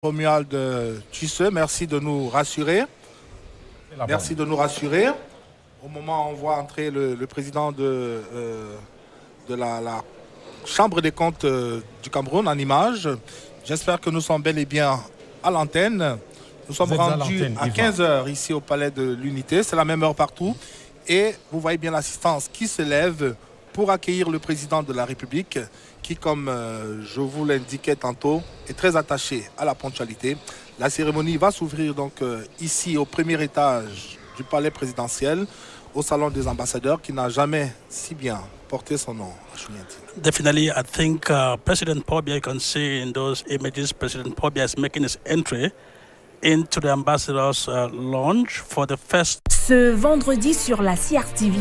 Romuald Tisseux, merci de nous rassurer. Merci de nous rassurer. Au moment où on voit entrer le président de la Chambre des comptes du Cameroun en image, j'espère que nous sommes bel et bien à l'antenne. Nous sommes rendus à 15h ici au Palais de l'Unité. C'est la même heure partout. Et vous voyez bien l'assistance qui se lève pour accueillir le président de la République qui, comme je vous l'indiquais tantôt, est très attaché à la ponctualité. La cérémonie va s'ouvrir donc ici au premier étage du palais présidentiel, au salon des ambassadeurs, qui n'a jamais si bien porté son nom. Definitely, I think President Paul Biya, you can see in those images, President Paul Biya is making his entry into the ambassador's lounge for the first. Ce vendredi sur la CRTV.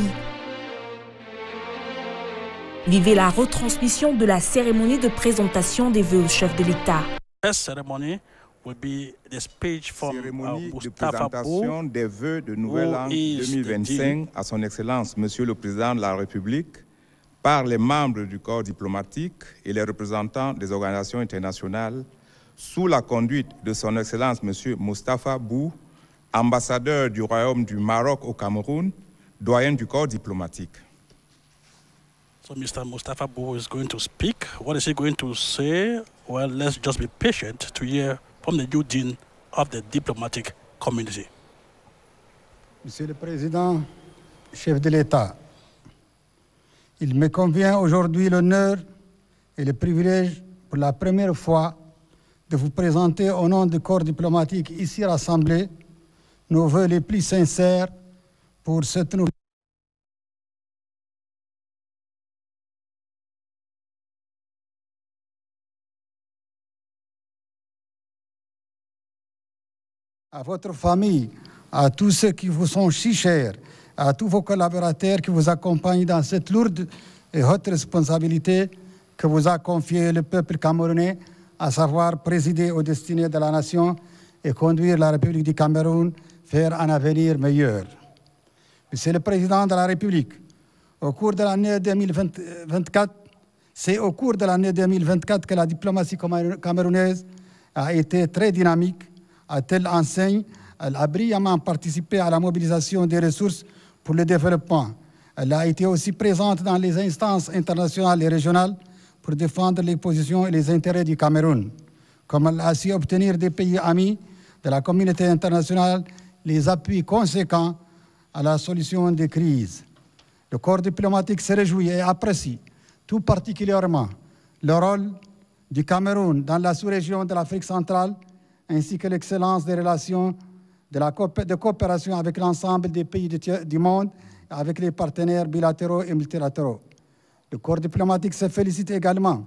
Vivez la retransmission de la cérémonie de présentation des vœux au chef de l'État. First ceremony will be the speech from cérémonie de Moustapha présentation des vœux de Nouvel An 2025 à son Excellence Monsieur le Président de la République par les membres du corps diplomatique et les représentants des organisations internationales sous la conduite de son Excellence Monsieur Moustapha Bou, ambassadeur du Royaume du Maroc au Cameroun, doyen du corps diplomatique. So Mr. Moustapha Bou is going to speak. What is he going to say? Well, let's just be patient to hear from the new dean of the diplomatic community. Monsieur le Président, chef de l'État, il me convient aujourd'hui l'honneur et le privilège pour la première fois de vous présenter au nom du corps diplomatique ici rassemblé nos vœux les plus sincères pour cette nouvelle. À votre famille, à tous ceux qui vous sont si chers, à tous vos collaborateurs qui vous accompagnent dans cette lourde et haute responsabilité que vous a confiée le peuple camerounais, à savoir présider aux destinées de la nation et conduire la République du Cameroun vers un avenir meilleur. Monsieur le Président de la République, au cours de l'année 2024, c'est au cours de l'année 2024 que la diplomatie camerounaise a été très dynamique. À telle enseigne, elle a brillamment participé à la mobilisation des ressources pour le développement. Elle a été aussi présente dans les instances internationales et régionales pour défendre les positions et les intérêts du Cameroun. Comme elle a su obtenir des pays amis de la communauté internationale les appuis conséquents à la solution des crises. Le corps diplomatique se réjouit et apprécie tout particulièrement le rôle du Cameroun dans la sous-région de l'Afrique centrale, ainsi que l'excellence des relations de coopération avec l'ensemble des pays du monde, avec les partenaires bilatéraux et multilatéraux. Le corps diplomatique se félicite également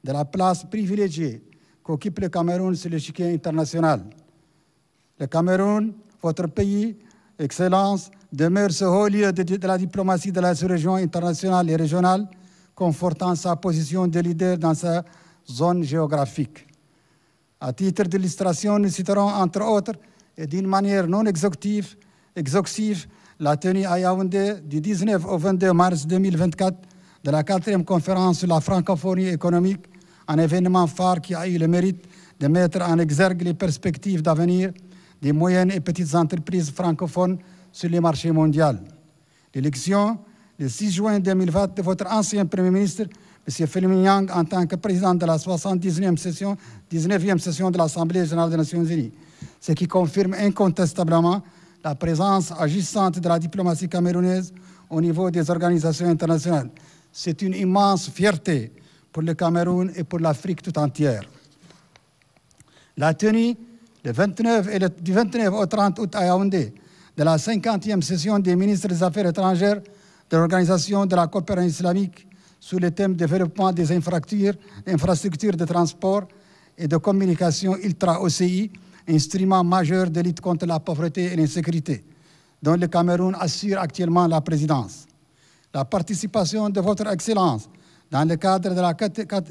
de la place privilégiée qu'occupe le Cameroun sur l'échiquier international. Le Cameroun, votre pays, Excellence, demeure ce haut lieu de la diplomatie de la sous-région internationale et régionale, confortant sa position de leader dans sa zone géographique. À titre d'illustration, nous citerons entre autres et d'une manière non exhaustive la tenue à Yaoundé du 19 au 22 mars 2024 de la 4e conférence sur la francophonie économique, un événement phare qui a eu le mérite de mettre en exergue les perspectives d'avenir des moyennes et petites entreprises francophones sur les marchés mondiaux. L'élection, le 6 juin 2020, de votre ancien Premier ministre, M. Philip Nyang, en tant que président de la 19e session de l'Assemblée générale des Nations unies, ce qui confirme incontestablement la présence agissante de la diplomatie camerounaise au niveau des organisations internationales. C'est une immense fierté pour le Cameroun et pour l'Afrique tout entière. La tenue du 29 au 30 août à Yaoundé de la 50e session des ministres des Affaires étrangères de l'Organisation de la coopération islamique sous le thème développement des infrastructures de transport et de communication ultra-OCI, instrument majeur de lutte contre la pauvreté et l'insécurité, dont le Cameroun assure actuellement la présidence. La participation de votre Excellence dans le cadre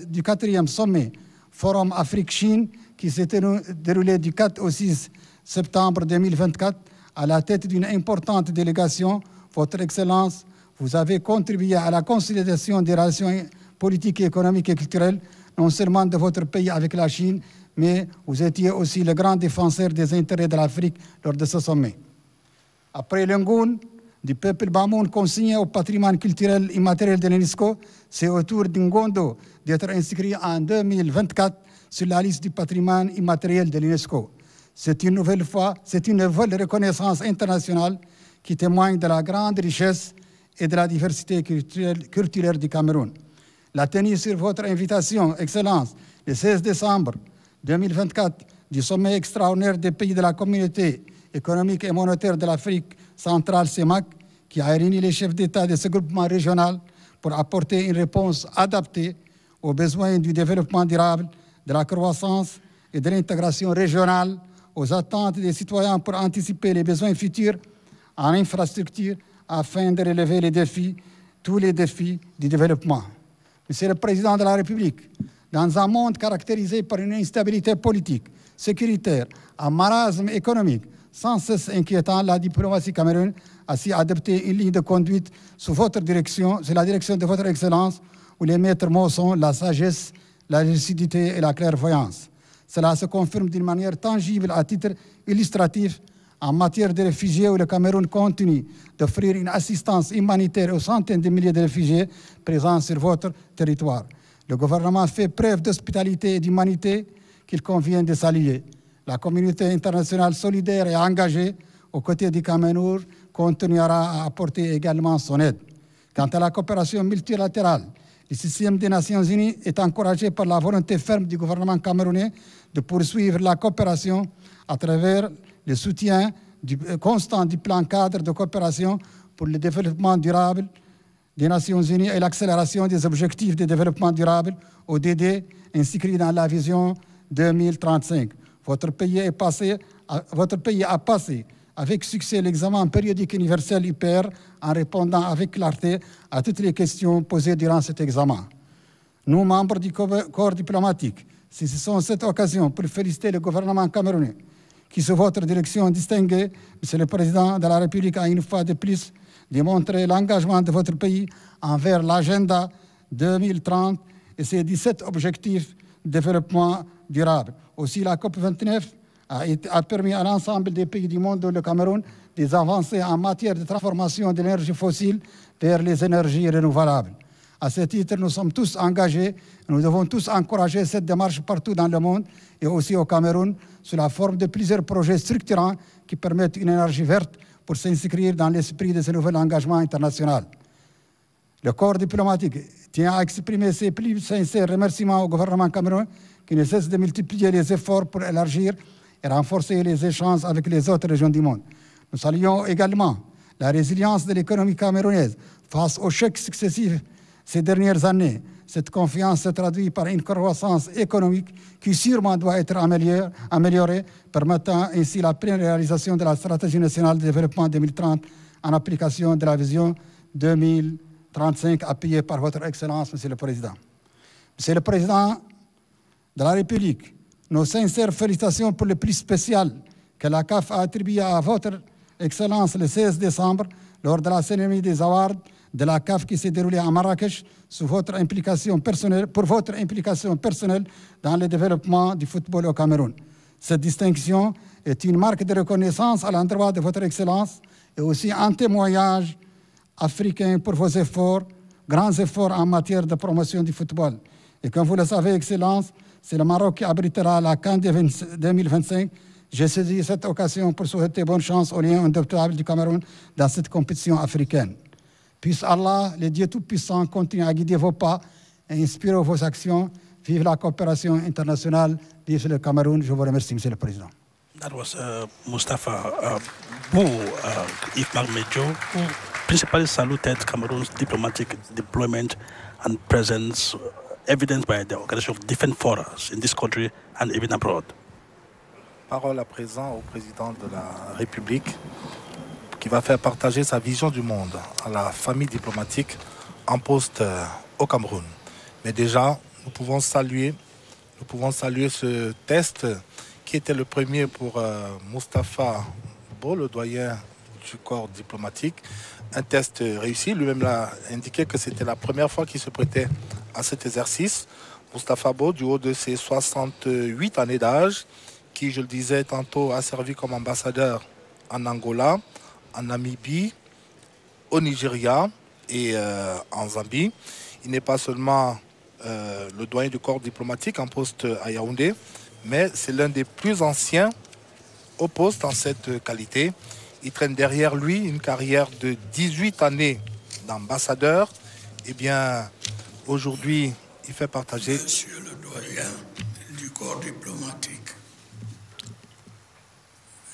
du 4e sommet Forum Afrique-Chine qui s'est déroulé du 4 au 6 septembre 2024 à la tête d'une importante délégation, votre Excellence, vous avez contribué à la consolidation des relations politiques, économiques et culturelles, non seulement de votre pays avec la Chine, mais vous étiez aussi le grand défenseur des intérêts de l'Afrique lors de ce sommet. Après l'Ngoun du peuple Bamoun consigné au patrimoine culturel immatériel de l'UNESCO, c'est au tour d'Ngondo d'être inscrit en 2024 sur la liste du patrimoine immatériel de l'UNESCO. C'est une nouvelle reconnaissance internationale qui témoigne de la grande richesse et de la diversité culturelle du Cameroun. La tenue sur votre invitation, Excellence, le 16 décembre 2024, du sommet extraordinaire des pays de la communauté économique et monétaire de l'Afrique centrale, CEMAC, qui a réuni les chefs d'État de ce groupement régional pour apporter une réponse adaptée aux besoins du développement durable, de la croissance et de l'intégration régionale, aux attentes des citoyens pour anticiper les besoins futurs en infrastructure afin de relever les défis, tous les défis du développement. Monsieur le Président de la République, dans un monde caractérisé par une instabilité politique, sécuritaire, un marasme économique sans cesse inquiétant, la diplomatie camerounaise a su adopter une ligne de conduite sous votre direction, sous la direction de votre Excellence, où les maîtres mots sont la sagesse, la lucidité et la clairvoyance. Cela se confirme d'une manière tangible à titre illustratif en matière de réfugiés où le Cameroun continue d'offrir une assistance humanitaire aux centaines de milliers de réfugiés présents sur votre territoire. Le gouvernement fait preuve d'hospitalité et d'humanité qu'il convient de saluer. La communauté internationale solidaire et engagée aux côtés du Cameroun continuera à apporter également son aide. Quant à la coopération multilatérale, le système des Nations Unies est encouragé par la volonté ferme du gouvernement camerounais de poursuivre la coopération à travers le soutien constant du plan cadre de coopération pour le développement durable des Nations Unies et l'accélération des objectifs de développement durable, ODD, inscrits dans la vision 2035. Votre pays a passé avec succès l'examen périodique universel UPR en répondant avec clarté à toutes les questions posées durant cet examen. Nous, membres du corps diplomatique, saisissons cette occasion pour féliciter le gouvernement camerounais qui, sous votre direction distinguée, Monsieur le Président de la République, a une fois de plus démontré l'engagement de votre pays envers l'agenda 2030 et ses 17 objectifs de développement durable. Aussi, la COP29 a permis à l'ensemble des pays du monde, dont le Cameroun, des avancées en matière de transformation de l'énergie fossile vers les énergies renouvelables. À ce titre, nous sommes tous engagés, nous devons tous encourager cette démarche partout dans le monde et aussi au Cameroun, sous la forme de plusieurs projets structurants qui permettent une énergie verte pour s'inscrire dans l'esprit de ce nouvel engagement international. Le corps diplomatique tient à exprimer ses plus sincères remerciements au gouvernement camerounais qui ne cesse de multiplier les efforts pour élargir et renforcer les échanges avec les autres régions du monde. Nous saluons également la résilience de l'économie camerounaise face aux chocs successifs ces dernières années. Cette confiance se traduit par une croissance économique qui sûrement doit être améliorée, permettant ainsi la pleine réalisation de la stratégie nationale de développement 2030 en application de la vision 2035 appuyée par votre Excellence, Monsieur le Président. Monsieur le Président de la République, nos sincères félicitations pour le prix spécial que la CAF a attribué à votre Excellence le 16 décembre lors de la cérémonie des awards de la CAF qui s'est déroulée à Marrakech pour votre implication personnelle dans le développement du football au Cameroun. Cette distinction est une marque de reconnaissance à l'endroit de votre Excellence et aussi un témoignage africain pour vos efforts, grands efforts en matière de promotion du football. Et comme vous le savez, Excellence, c'est le Maroc qui abritera la CAN 2025. J'ai saisi cette occasion pour souhaiter bonne chance aux liens indubitables du Cameroun dans cette compétition africaine. Puisse Allah, le Dieu Tout-Puissant, continuer à guider vos pas et inspirer vos actions. Vive la coopération internationale, vive le Cameroun. Je vous remercie, Monsieur le Président. That was Mustafa Bou Ifmak Mejo, who principally saluted Cameroon's diplomatic deployment and presence, evidenced by the organization of different forums in this country and even abroad. Parole à présent au président de la République qui va faire partager sa vision du monde à la famille diplomatique en poste au Cameroun. Mais déjà, nous pouvons saluer ce test qui était le premier pour Mustafa Bou, le doyen du corps diplomatique. Un test réussi. Lui-même l'a indiqué que c'était la première fois qu'il se prêtait à cet exercice. Moustapha Bo, du haut de ses 68 années d'âge, qui, je le disais tantôt, a servi comme ambassadeur en Angola, en Namibie, au Nigeria et en Zambie. Il n'est pas seulement le doyen du corps diplomatique en poste à Yaoundé, mais c'est l'un des plus anciens au poste en cette qualité. Il traîne derrière lui une carrière de 18 années d'ambassadeur. Eh bien, aujourd'hui, il fait partager... Monsieur le doyen du corps diplomatique,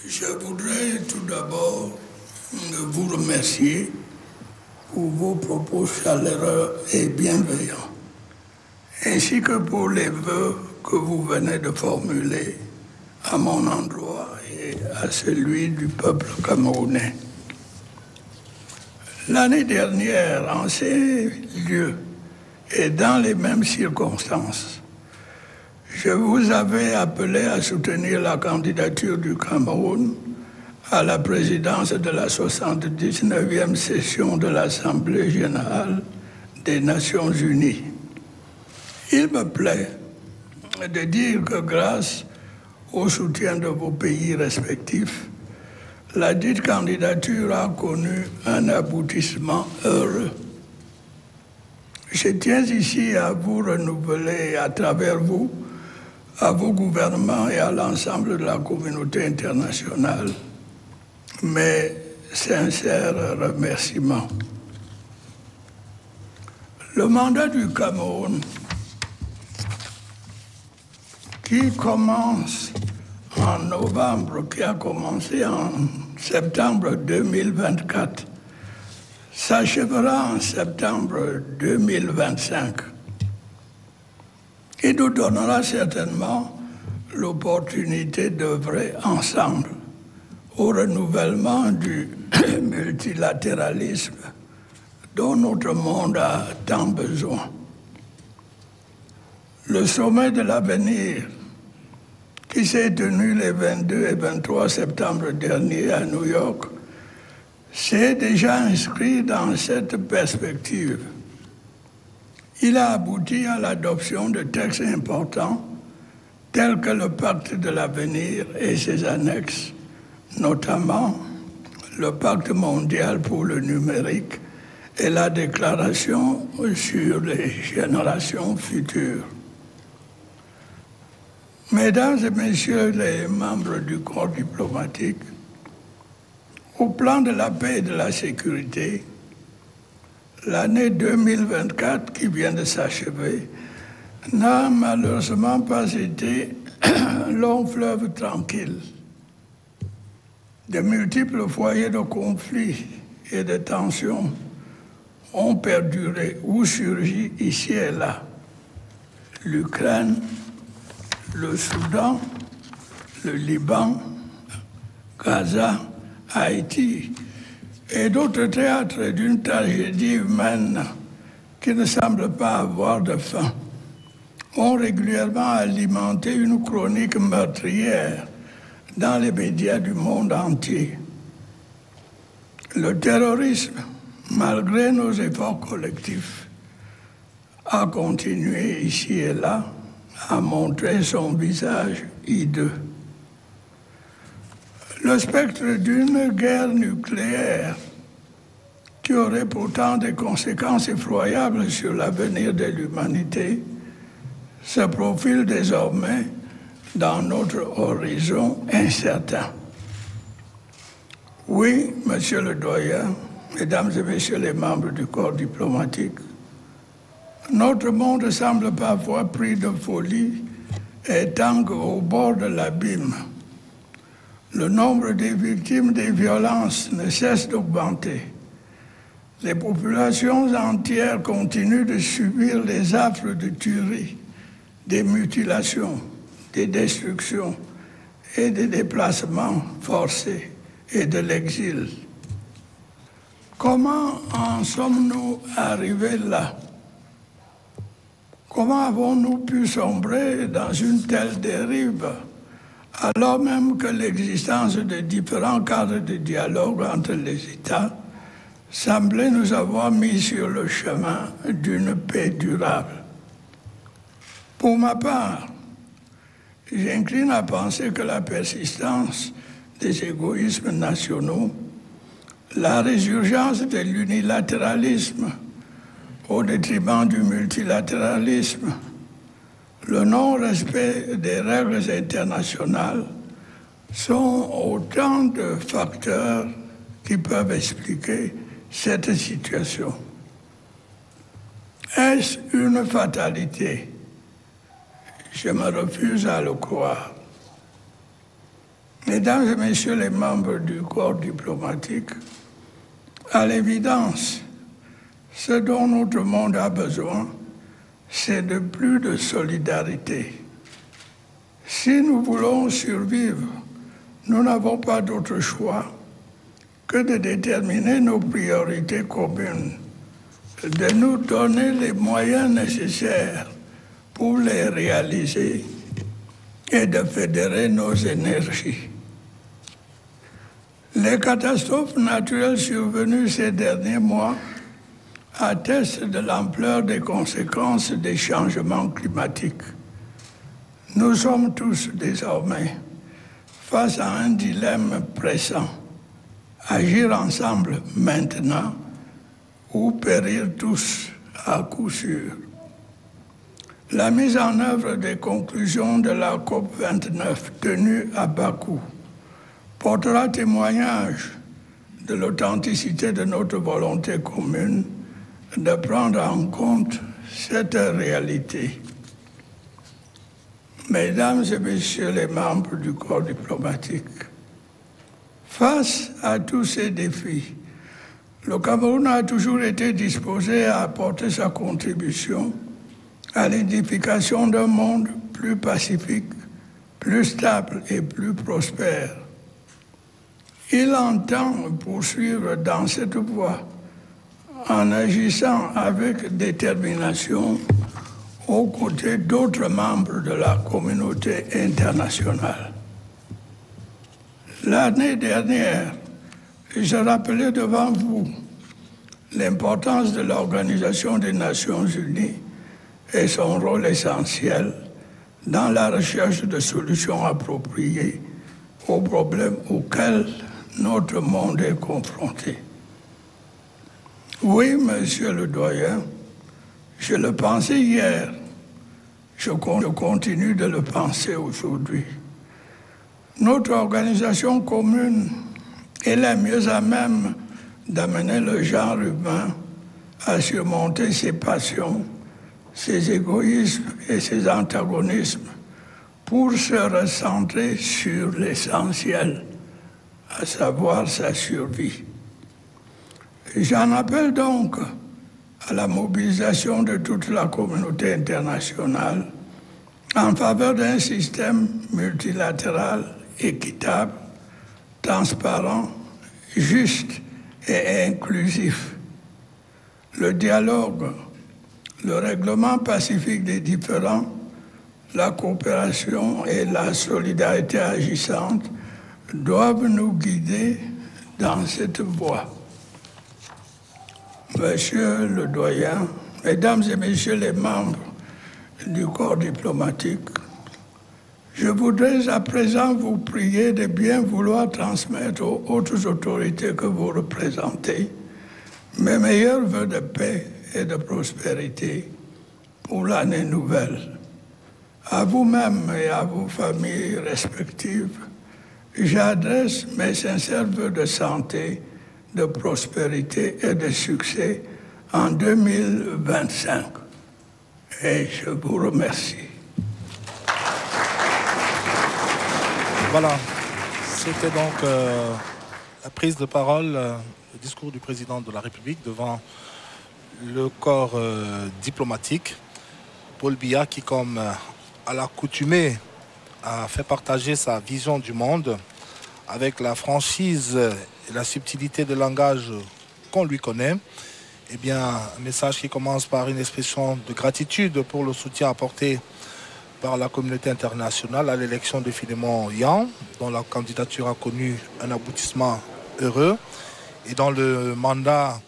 je voudrais tout d'abord vous remercier pour vos propos chaleureux et bienveillants, ainsi que pour les vœux que vous venez de formuler à mon endroit et à celui du peuple camerounais. L'année dernière, en ces lieux et dans les mêmes circonstances, je vous avais appelé à soutenir la candidature du Cameroun à la présidence de la 79e session de l'Assemblée générale des Nations unies. Il me plaît de dire que grâce au soutien de vos pays respectifs, la dite candidature a connu un aboutissement heureux. Je tiens ici à vous renouveler à travers vous, à vos gouvernements et à l'ensemble de la communauté internationale, mes sincères remerciements. Le mandat du Cameroun, qui commence en novembre, qui a commencé en septembre 2024, s'achèvera en septembre 2025 et nous donnera certainement l'opportunité d'œuvrer ensemble au renouvellement du multilatéralisme dont notre monde a tant besoin. Le sommet de l'avenir qui s'est tenu les 22 et 23 septembre dernier à New York s'est déjà inscrit dans cette perspective. Il a abouti à l'adoption de textes importants tels que le pacte de l'avenir et ses annexes, notamment le pacte mondial pour le numérique et la déclaration sur les générations futures. Mesdames et messieurs les membres du corps diplomatique, au plan de la paix et de la sécurité, l'année 2024 qui vient de s'achever n'a malheureusement pas été un long fleuve tranquille. De multiples foyers de conflits et de tensions ont perduré ou surgi ici et là. L'Ukraine, le Soudan, le Liban, Gaza, Haïti et d'autres théâtres d'une tragédie humaine qui ne semble pas avoir de fin ont régulièrement alimenté une chronique meurtrière dans les médias du monde entier. Le terrorisme, malgré nos efforts collectifs, a continué ici et là à montrer son visage hideux. Le spectre d'une guerre nucléaire qui aurait pourtant des conséquences effroyables sur l'avenir de l'humanité se profile désormais dans notre horizon incertain. Oui, monsieur le doyen, mesdames et messieurs les membres du corps diplomatique, notre monde semble parfois pris de folie et tangue au bord de l'abîme. Le nombre des victimes des violences ne cesse d'augmenter. Les populations entières continuent de subir les affres de tueries, des mutilations, des destructions et des déplacements forcés et de l'exil. Comment en sommes-nous arrivés là? Comment avons-nous pu sombrer dans une telle dérive, alors même que l'existence de différents cadres de dialogue entre les États semblait nous avoir mis sur le chemin d'une paix durable? Pour ma part, j'incline à penser que la persistance des égoïsmes nationaux, la résurgence de l'unilatéralisme au détriment du multilatéralisme, le non-respect des règles internationales sont autant de facteurs qui peuvent expliquer cette situation. Est-ce une fatalité? Je me refuse à le croire. Mesdames et messieurs les membres du corps diplomatique, à l'évidence, ce dont notre monde a besoin, c'est de plus de solidarité. Si nous voulons survivre, nous n'avons pas d'autre choix que de déterminer nos priorités communes, de nous donner les moyens nécessaires pour les réaliser et de fédérer nos énergies. Les catastrophes naturelles survenues ces derniers mois attestent de l'ampleur des conséquences des changements climatiques. Nous sommes tous désormais face à un dilemme pressant. Agir ensemble maintenant ou périr tous à coup sûr. La mise en œuvre des conclusions de la COP29 tenue à Bakou portera témoignage de l'authenticité de notre volonté commune de prendre en compte cette réalité. Mesdames et messieurs les membres du corps diplomatique, face à tous ces défis, le Cameroun a toujours été disposé à apporter sa contribution à l'édification d'un monde plus pacifique, plus stable et plus prospère. Il entend poursuivre dans cette voie en agissant avec détermination aux côtés d'autres membres de la communauté internationale. L'année dernière, je rappelais devant vous l'importance de l'Organisation des Nations Unies et son rôle essentiel dans la recherche de solutions appropriées aux problèmes auxquels notre monde est confronté. Oui, monsieur le doyen, je le pensais hier, je continue de le penser aujourd'hui. Notre organisation commune est la mieux à même d'amener le genre humain à surmonter ses passions, ses égoïsmes et ses antagonismes pour se recentrer sur l'essentiel, à savoir sa survie. J'en appelle donc à la mobilisation de toute la communauté internationale en faveur d'un système multilatéral équitable, transparent, juste et inclusif. Le dialogue, le règlement pacifique des différends, la coopération et la solidarité agissante doivent nous guider dans cette voie. Monsieur le doyen, mesdames et messieurs les membres du corps diplomatique, je voudrais à présent vous prier de bien vouloir transmettre aux hautes autorités que vous représentez mes meilleurs vœux de paix et de prospérité pour l'année nouvelle. À vous-même et à vos familles respectives, j'adresse mes sincères vœux de santé, de prospérité et de succès en 2025. Et je vous remercie. Voilà, c'était donc la prise de parole, le discours du président de la République devant le corps diplomatique. Paul Biya qui, comme à l'accoutumée, a fait partager sa vision du monde avec la franchise et la subtilité de langage qu'on lui connaît. Eh bien, un message qui commence par une expression de gratitude pour le soutien apporté par la communauté internationale à l'élection de Philémon Yan, dont la candidature a connu un aboutissement heureux et dont le mandat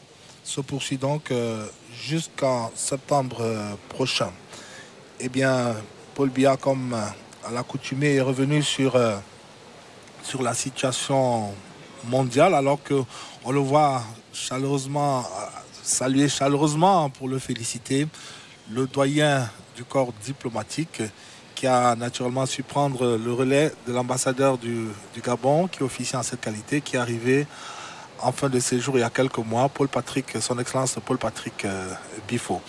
se poursuit donc jusqu'en septembre prochain. Eh bien, Paul Biya, comme à l'accoutumée, est revenu sur la situation mondiale, alors qu'on le voit chaleureusement, saluer chaleureusement pour le féliciter, le doyen du corps diplomatique qui a naturellement su prendre le relais de l'ambassadeur du Gabon qui officie en cette qualité, qui est arrivé en fin de séjour il y a quelques mois, son Excellence Paul Patrick Bifo.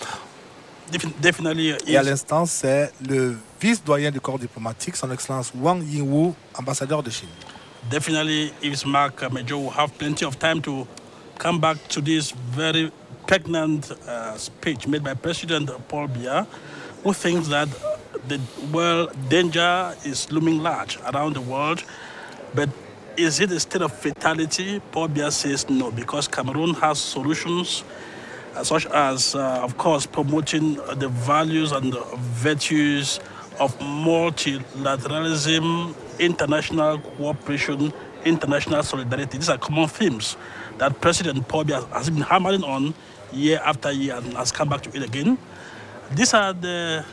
Et à l'instant, c'est le vice-doyen du corps diplomatique, son Excellence Wang Yingwu, ambassadeur de Chine. Definitely, if Mark Major will have plenty of time to come back to this very pregnant speech made by President Paul Biya, who thinks that the world danger is looming large around the world. But is it a state of fatality? Paul Biya says no, because Cameroon has solutions such as, of course, promoting the values and the virtues of multilateralism, international cooperation, international solidarity. These are common themes that President Paul Biya has been hammering on year after year and has come back to it again. These are the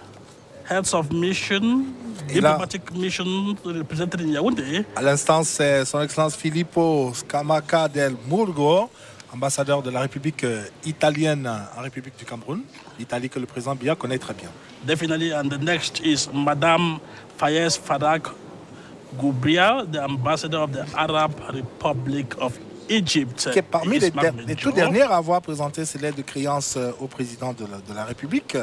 heads of mission, diplomatic mission represented in Yaoundé. À l'instant, c'est son Excellence Filippo Scamacca del Murgo, ambassadeur de la République italienne en République du Cameroun, l'Italie que le président Biya connaît très bien. Definitely, and the next is Madame Fayez Farag Goubrial, the ambassador of the Arab Republic of Egypt. Qui est parmi les tout derniers à avoir présenté ses lettres de créance au président de la République.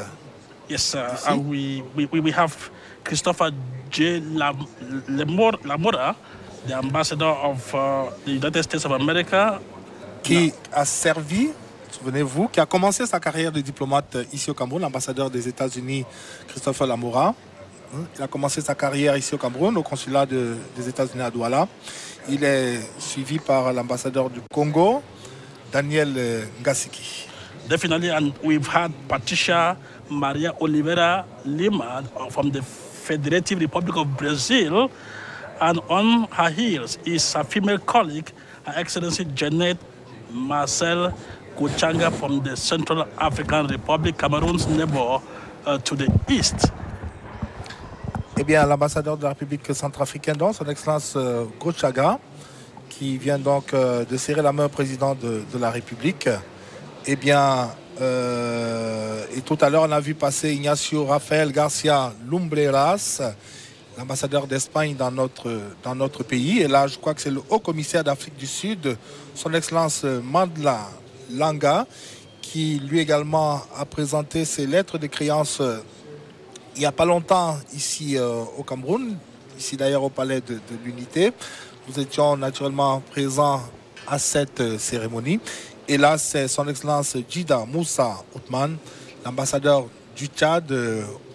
Yes, and we have Christopher J. Lamora, the ambassador of the United States of America. Qui a servi, souvenez-vous, qui a commencé sa carrière de diplomate ici au Cameroun, l'ambassadeur des États-Unis, Christopher Lamora. Il a commencé sa carrière ici au Cameroun, au consulat des États-Unis à Douala. Il est suivi par l'ambassadeur du Congo, Daniel Ngasiki. Definitely, and we've had Patricia Maria Oliveira Lima from the Federative Republic of Brazil, and on her heels is a female colleague, Her Excellency Janet Marcel Kuchanga from the Central African Republic, Cameroon's neighbor to the east. Eh bien, l'ambassadeur de la République centrafricaine, donc, son Excellence Kuchanga, qui vient donc de serrer la main au président de la République. Eh bien, et tout à l'heure, on a vu passer Ignacio Rafael Garcia Lumbreras, l'ambassadeur d'Espagne dans notre pays. Et là, je crois que c'est le haut-commissaire d'Afrique du Sud, son Excellence Mandla Langa, qui lui également a présenté ses lettres de créance il n'y a pas longtemps ici au Cameroun, ici d'ailleurs au Palais de l'Unité. Nous étions naturellement présents à cette cérémonie. Et là, c'est son Excellence Djida Moussa Othman, l'ambassadeur du Tchad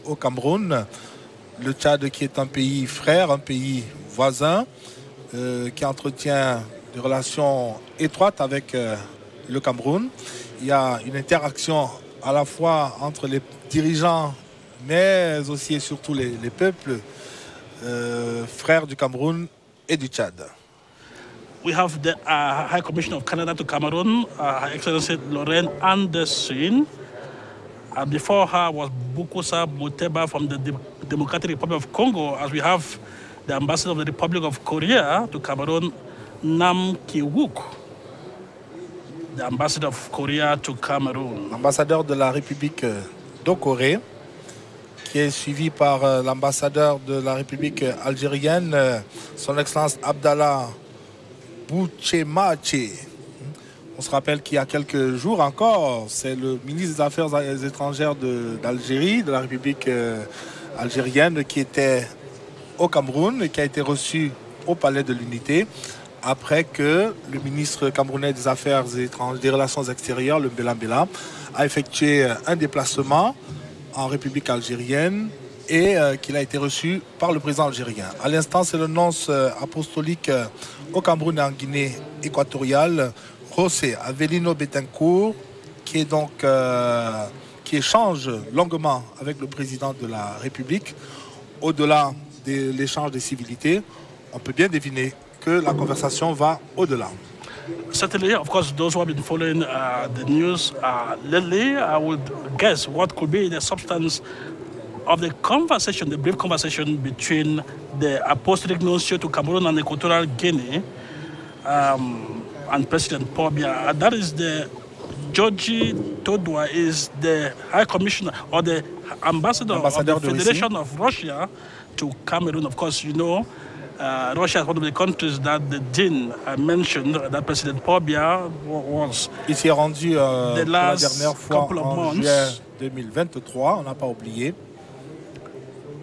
au Cameroun. Le Tchad qui est un pays frère, un pays voisin, qui entretient des relations étroites avec le Cameroun. Il y a une interaction à la fois entre les dirigeants, mais aussi et surtout les peuples frères du Cameroun et du Tchad. We have the High Commissioner of Canada to Cameroon, Her Excellency Lorraine Anderson. And before her was Bukosa Moteba from the Democratic Republic of Congo, as we have the Ambassador of the Republic of Korea to Cameroon, Nam Ki-wook, the Ambassador of Korea to Cameroon. L'ambassadeur de la République de Corée, qui est suivi par l'ambassadeur de la République algérienne, son Excellence Abdallah Bouchemache. On se rappelle qu'il y a quelques jours encore, c'est le ministre des Affaires étrangères d'Algérie, de la République algérienne, qui était au Cameroun et qui a été reçu au Palais de l'Unité après que le ministre camerounais des Affaires étrangères, des Relations extérieures, le Mbela Mbela, a effectué un déplacement en République algérienne et qu'il a été reçu par le président algérien. À l'instant, c'est le nonce apostolique au Cameroun et en Guinée équatoriale, José Avelino Betancourt, qui est donc qui échange longuement avec le président de la République. Au-delà de l'échange des civilités, on peut bien deviner que la conversation va au-delà. Certainly, of course, those who have been following the news lately, I would guess what could be the substance of the conversation, the brief conversation between the Apostolic Nuncio to Cameroon and Equatorial Guinea and President Paul Biya. That is the Georgie Todwa is the High Commissioner or the Ambassador of the Federation of Russia to Cameroon. Of course, you know, Russia is one of the countries that the Dean mentioned, that President Paul Biya was. Il s'est rendu pour la dernière fois en juillet 2023, on n'a pas oublié.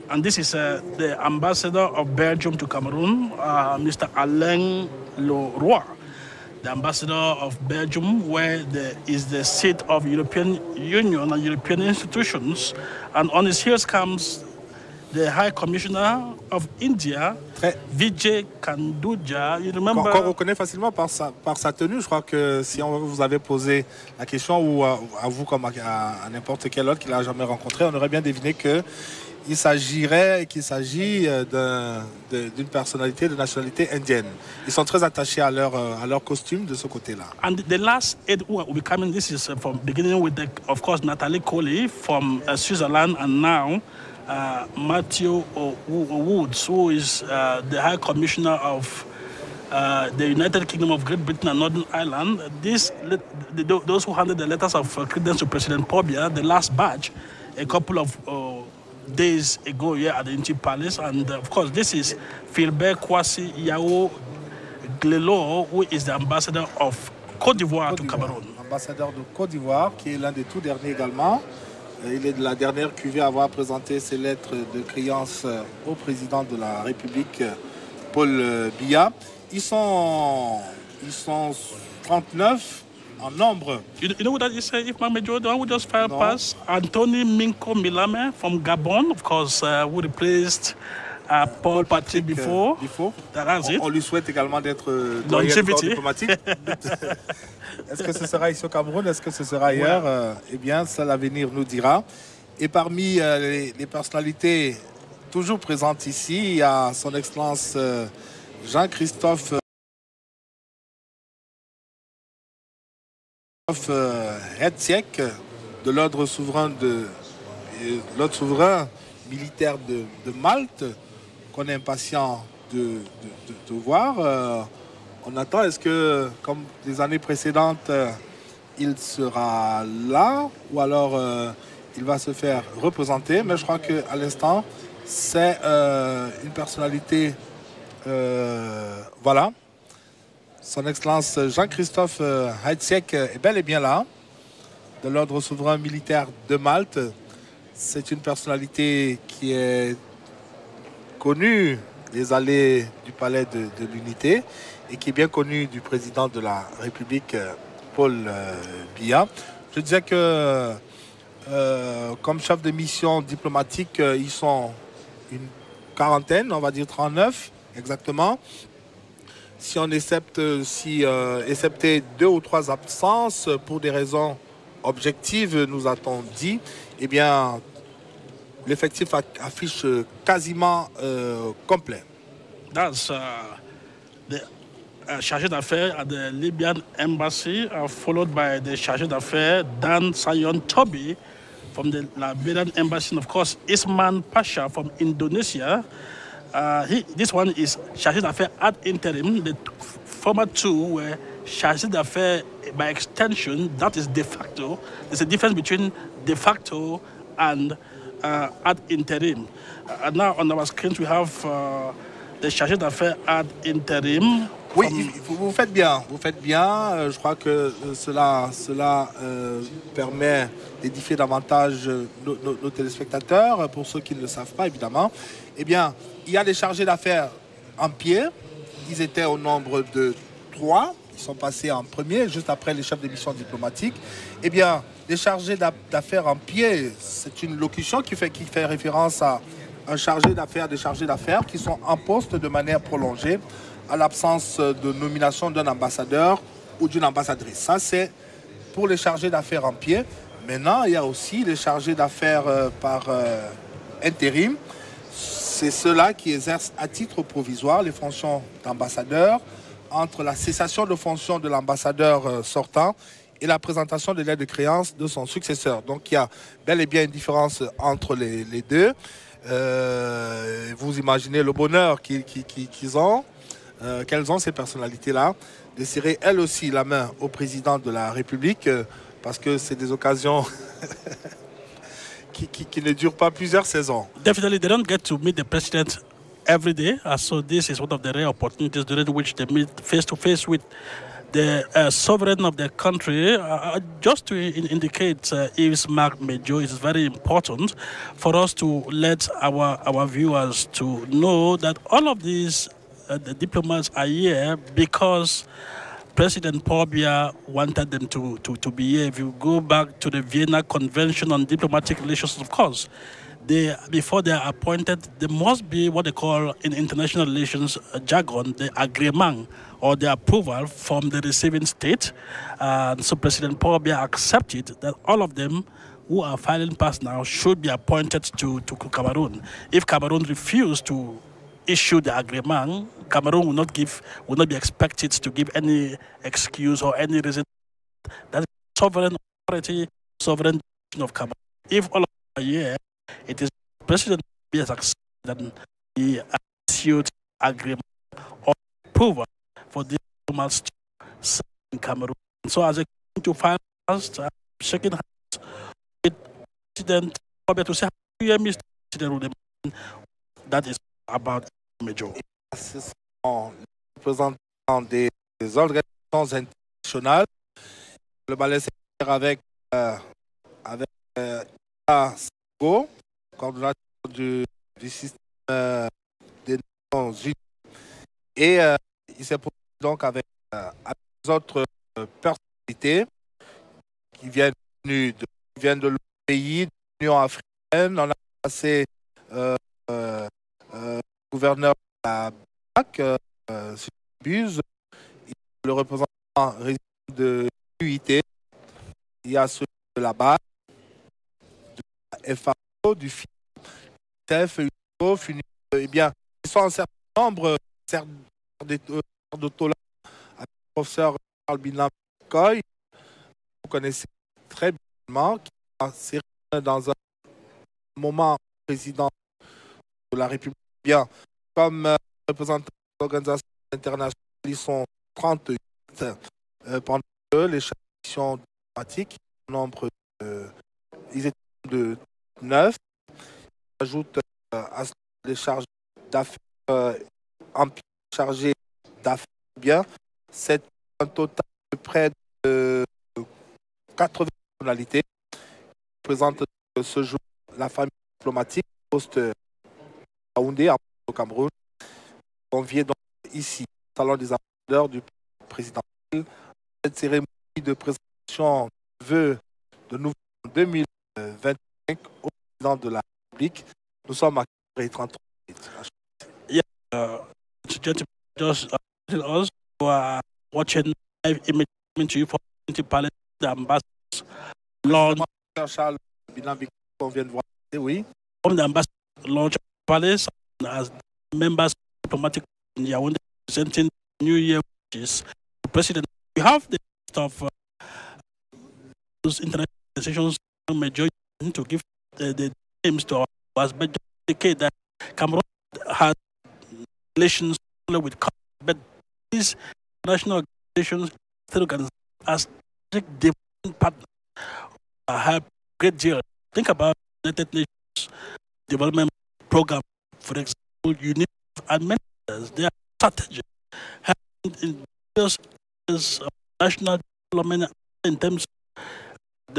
And this is the Ambassador of Belgium to Cameroon, Mr. Alain Leroy, the Ambassador of Belgium, where is the seat of European Union and European institutions. And on his heels comes the High Commissioner of India, Vijay Kanduja. You remember? Qu'on reconnaît facilement par sa tenue. Je crois que si on vous avait posé la question, ou à vous comme à n'importe quel autre qui l'a jamais rencontré, on aurait bien deviné qu'il s'agit d'une personnalité de nationalité indienne. Ils sont très attachés à leur costume de ce côté-là. And the last 8 who will be coming, this is from beginning with, of course, Nathalie Coley from Switzerland, and now Matthew Woods, who is the High Commissioner of the United Kingdom of Great Britain and Northern Ireland. Those who handed the letters of credence to President Paul Biya, the last batch, a couple of days ago here at the Unity Palace. And of course, this is Philbert Kwasi Yao Glelo, who is the ambassador of Côte d'Ivoire to Cameroon. Ambassadeur de Côte d'Ivoire, qui est l'un des tout derniers également. Il est de la dernière cuvée à avoir présenté ses lettres de créance au président de la République, Paul Biya. Ils sont 39 en nombre. You know what that is, if my major, the one who just filed past Anthony Minko Milame from Gabon, of course, who replaced Paul Patrick before. On lui souhaite également d'être doyen du corps diplomatique. Est-ce que ce sera ici au Cameroun? Est-ce que ce sera ailleurs? Eh bien, ça, l'avenir nous dira. Et parmi les personnalités toujours présentes ici, il y a son Excellence Jean-Christophe Hetsiek de l'ordre souverain militaire de Malte, qu'on est impatient de voir. On attend, est-ce que, comme les années précédentes, il sera là ou alors il va se faire représenter. Mais je crois qu'à l'instant, c'est une personnalité, voilà. Son Excellence Jean-Christophe Hetsiek est bel et bien là, de l'ordre souverain militaire de Malte. C'est une personnalité qui est connue des allées du palais de l'Unité et qui est bien connue du président de la République, Paul Biya. Je disais que comme chef de mission diplomatique, ils sont une quarantaine, on va dire 39 exactement. Si on excepté 2 ou 3 absences pour des raisons objectives, nous a-t-on dit, eh bien, l'effectif affiche quasiment complet. That's the chargé d'affaires at the Libyan embassy, followed by the chargé d'affaires Dan Sayon Tobi from the Liberian embassy, and of course Isman Pasha from Indonesia. This one is chargé d'affaires ad interim. The former two were chargé d'affaires by extension. That is de facto. There's a difference between de facto and ad interim. And now on our screens we have the chargé d'affaires ad interim. Oui, vous faites bien. Vous faites bien. Je crois que cela permet d'édifier davantage nos téléspectateurs. Pour ceux qui ne le savent pas, évidemment, eh bien, il y a des chargés d'affaires en pied. Ils étaient au nombre de 3. Ils sont passés en premier, juste après les chefs de mission diplomatique. Eh bien, les chargés d'affaires en pied, c'est une locution qui fait référence à un chargé d'affaires, des chargés d'affaires qui sont en poste de manière prolongée à l'absence de nomination d'un ambassadeur ou d'une ambassadrice. Ça, c'est pour les chargés d'affaires en pied. Maintenant, il y a aussi les chargés d'affaires par intérim. C'est ceux-là qui exercent à titre provisoire les fonctions d'ambassadeur entre la cessation de fonction de l'ambassadeur sortant et la présentation de l'aide de créance de son successeur. Donc il y a bel et bien une différence entre les deux. Vous imaginez le bonheur qu'ils ont, quelles ont ces personnalités-là, de serrer elles aussi la main au président de la République, parce que c'est des occasions qui ne durent pas plusieurs saisons. Definitely, they don't get to meet the president every day, so this is one of the rare opportunities during which they meet face to face with the sovereign of the country. Just to indicate Yves Marc Medjo, it is very important for us to let our viewers to know that all of these the diplomats are here because President Paul Biya wanted them to be here. If you go back to the Vienna Convention on Diplomatic Relations, of course, before they are appointed, there must be what they call in international relations jargon, the agreement or the approval from the receiving state. So President Paul Biya accepted that all of them who are filing pass now should be appointed to Cameroon. If Cameroon refused to issue the agreement, Cameroon will not be expected to give any excuse or any reason. That is sovereign authority, sovereign of Cameroon. If all of them are here, it is President has accepted that he issued agreement or approval for diplomats to sign in Cameroon. So as I come to file first, I'm shaking hands with President Paul to say, Mr. President, that is about Medjo. Représentant des organisations internationales, le balai avec Go, coordonnateur du système des Nations Unies, et il s'est produit donc avec les autres personnalités qui viennent de l'autre pays, de l'Union africaine. On a passé gouverneur de la BAC, Buse, le représentant de l'UIT, il y a celui de la BAC, de la FAO, du FITEF, eh bien, ils sont un certain nombre de Tola, avec le professeur Albina Koy, vous connaissez très bien, qui a serré dans un moment président de la République. Bien, comme représentant de l'organisation internationale, ils sont 38 pendant que les missions diplomatiques, nombre ils étaient de 9. Ajoute à les charges d'affaires chargés d'affaires, bien, c'est un total de près de 80 personnalités qui présentent ce jour la famille diplomatique poste Yaoundé au Cameroun, convié donc ici au salon des ambassadeurs du président. Cette cérémonie de présentation de vœux de nouveau en 2025 au président de la République. Nous sommes à 33 minutes. Just us who are watching live image to you from the palace, the ambassadors launch. Charles Binan qu'on vient de voir, oui. From the ambassador launch palace as members diplomatic in Yaoundé presenting New Year wishes. The president, we have the list of those international organizations majority to give the names to us, but indicate that Cameroon has relations with, but these national organizations still as different partners have a great deal. Think about United Nations Development Program, for example, UNICEF and many others. Their strategy in various national development in terms of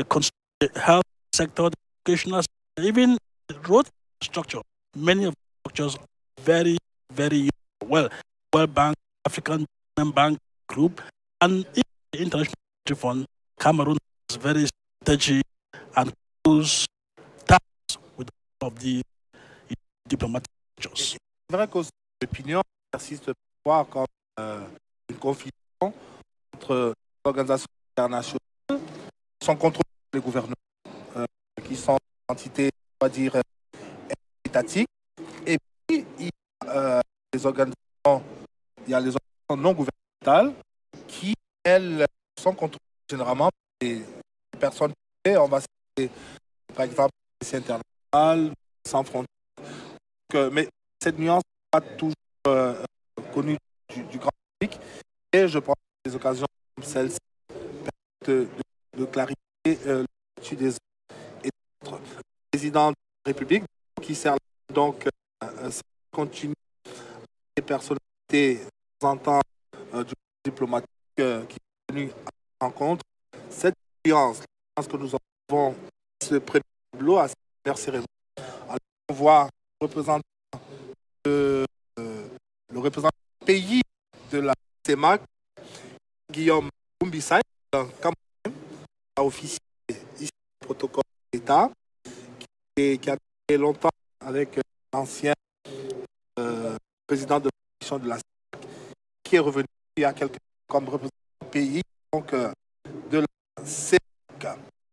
the health sector, the educational, even the road structure. Many of the structures are very, very well. World Bank, African Bank Group, and the International Monetary Fund, Cameroon is very strategic and close ties with all of the diplomatic structures. C'est vrai que l'opinion persiste parfois comme une confusion entre l'organisation internationale qui sont contrôlées par les gouvernements, qui sont des entités, on va dire, étatiques, et puis il y a les organisations non gouvernementales qui, elles, sont contrôlées généralement des personnes, on va citer par exemple l'Amnesty International, Sans Frontières, mais cette nuance n'est pas toujours connue du grand public, et je pense que les occasions comme celle-ci permettent de clarifier l'issue des et d'autres. Le président de la République qui sert donc continue les personnalités représentant du diplomatique qui est venu à la rencontre. Cette alliance que nous avons ce premier tableau à cette première cérémonie. Alors, on voit le représentant du pays de la CEMAC, Guillaume Bumbissaï, a officié ici le protocole d'État, qui a été longtemps avec l'ancien président de la commission de la CEMAC, qui est revenu il y a quelques temps comme représentant du pays donc, de la CEMAC.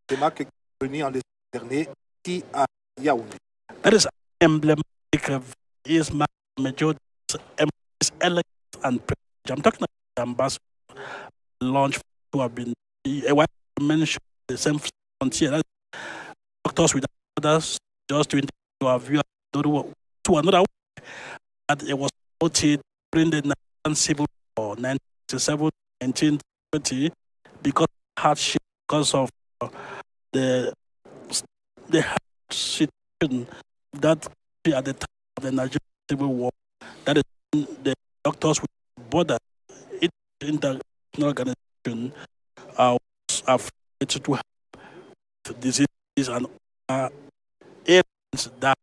CEMAC qui est revenu en décembre dernier ici à Yaoundé. That is emblematic of his majority elegant and privilege. I'm talking about the ambassador launch to have been mentioned the same frontier. Doctors with others just to our view to another way that it was voted during the Nigerian Civil War 1967, 1920 because of hardship, because of the situation that at the time of the Nigerian Civil War, that is the doctors with border international organization was afraid to have diseases and ailments that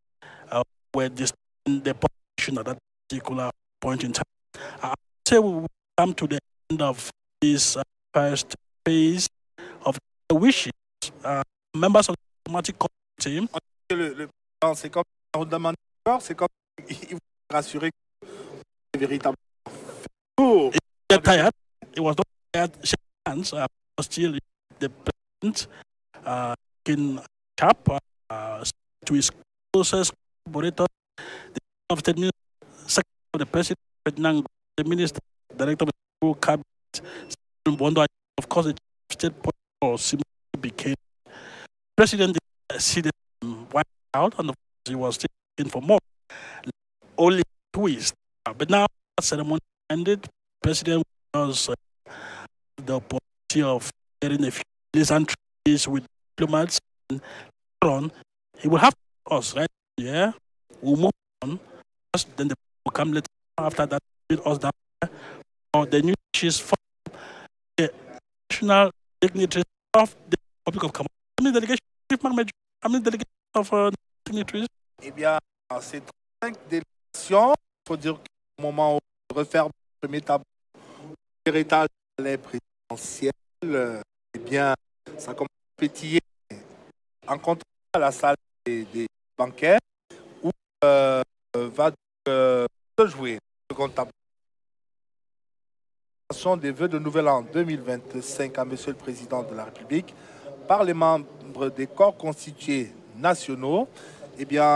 were in the population at that particular point in time. I say we come to the end of this first phase of the wishes. Members of the diplomatic team. C'est comme un demande, c'est comme il faut rassurer que c'est véritablement. He tired. He was not tired. Hands still the president in cap to his closest collaborator, the of the secretary of the president, the minister, director of the cabinet, of course, the state policy became president. See the White House, and he was still in for more. Only twist, but now that ceremony ended. President was the opportunity of getting a few pleasantries with diplomats. And later on, he will have us, right? Yeah, we'll move on. Then the will come later after that. With us down there, or the new issues for the national dignitaries of the Republic of Cameroon. How many delegations of dignitaries? Eh bien, c'est 5 délégations. Il faut dire qu'au moment où on referme le premier tableau, l'héritage de la présidentielle, eh bien, ça commence à pétiller en contre à la salle des banquets où va se jouer le second tableau. Des vœux de nouvel an 2025 à Monsieur le Président de la République par les membres des corps constitués nationaux, eh bien,